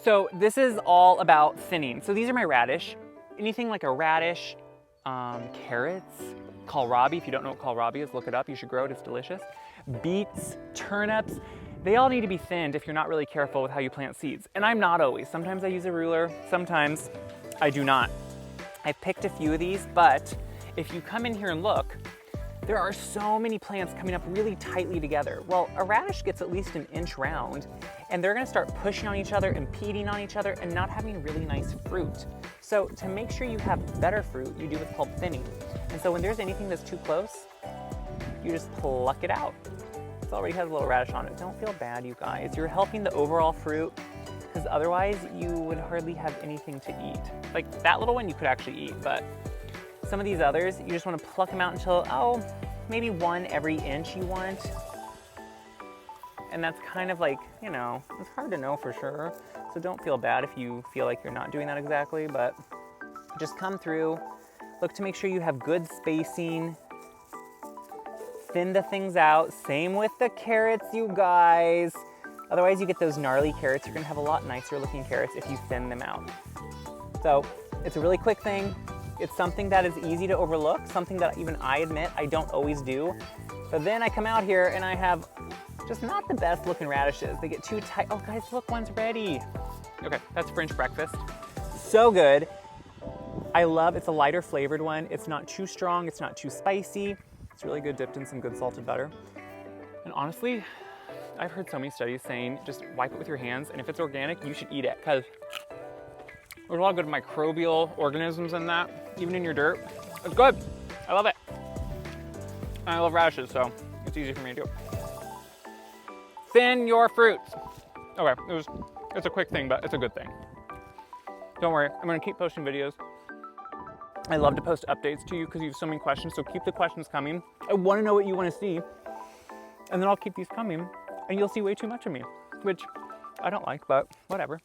So this is all about thinning. So these are my radish. Anything like a radish, carrots, kohlrabi. If you don't know what kohlrabi is, look it up. You should grow it, it's delicious. Beets, turnips, they all need to be thinned if you're not really careful with how you plant seeds. And I'm not always. Sometimes I use a ruler, sometimes I do not. I've picked a few of these, but if you come in here and look, there are so many plants coming up really tightly together. Well, a radish gets at least an inch round, and they're gonna start pushing on each other, impeding on each other, and not having really nice fruit. So to make sure you have better fruit, you do what's called thinning. And so when there's anything that's too close, you just pluck it out. It already has a little radish on it. Don't feel bad, you guys. You're helping the overall fruit, because otherwise you would hardly have anything to eat. Like that little one you could actually eat, but some of these others, you just want to pluck them out until, oh, maybe one every inch you want. And that's kind of like, you know, it's hard to know for sure. So don't feel bad if you feel like you're not doing that exactly, but just come through, look to make sure you have good spacing, thin the things out. Same with the carrots, you guys. Otherwise you get those gnarly carrots. You're gonna have a lot nicer looking carrots if you thin them out. So it's a really quick thing. It's something that is easy to overlook, something that even I admit I don't always do. But then I come out here and I have just not the best looking radishes. They get too tight. Oh guys, look, one's ready. Okay, that's French breakfast. So good. I love, it's a lighter flavored one. It's not too strong, it's not too spicy. It's really good dipped in some good salted butter. And honestly, I've heard so many studies saying just wipe it with your hands, and if it's organic, you should eat it, because there's a lot of good microbial organisms in that, even in your dirt. It's good. I love it. And I love radishes, so it's easy for me to do. Thin your fruits. Okay, it's a quick thing, but it's a good thing. Don't worry, I'm gonna keep posting videos. I love to post updates to you because you have so many questions, so keep the questions coming. I wanna know what you wanna see, and then I'll keep these coming, and you'll see way too much of me, which I don't like, but whatever.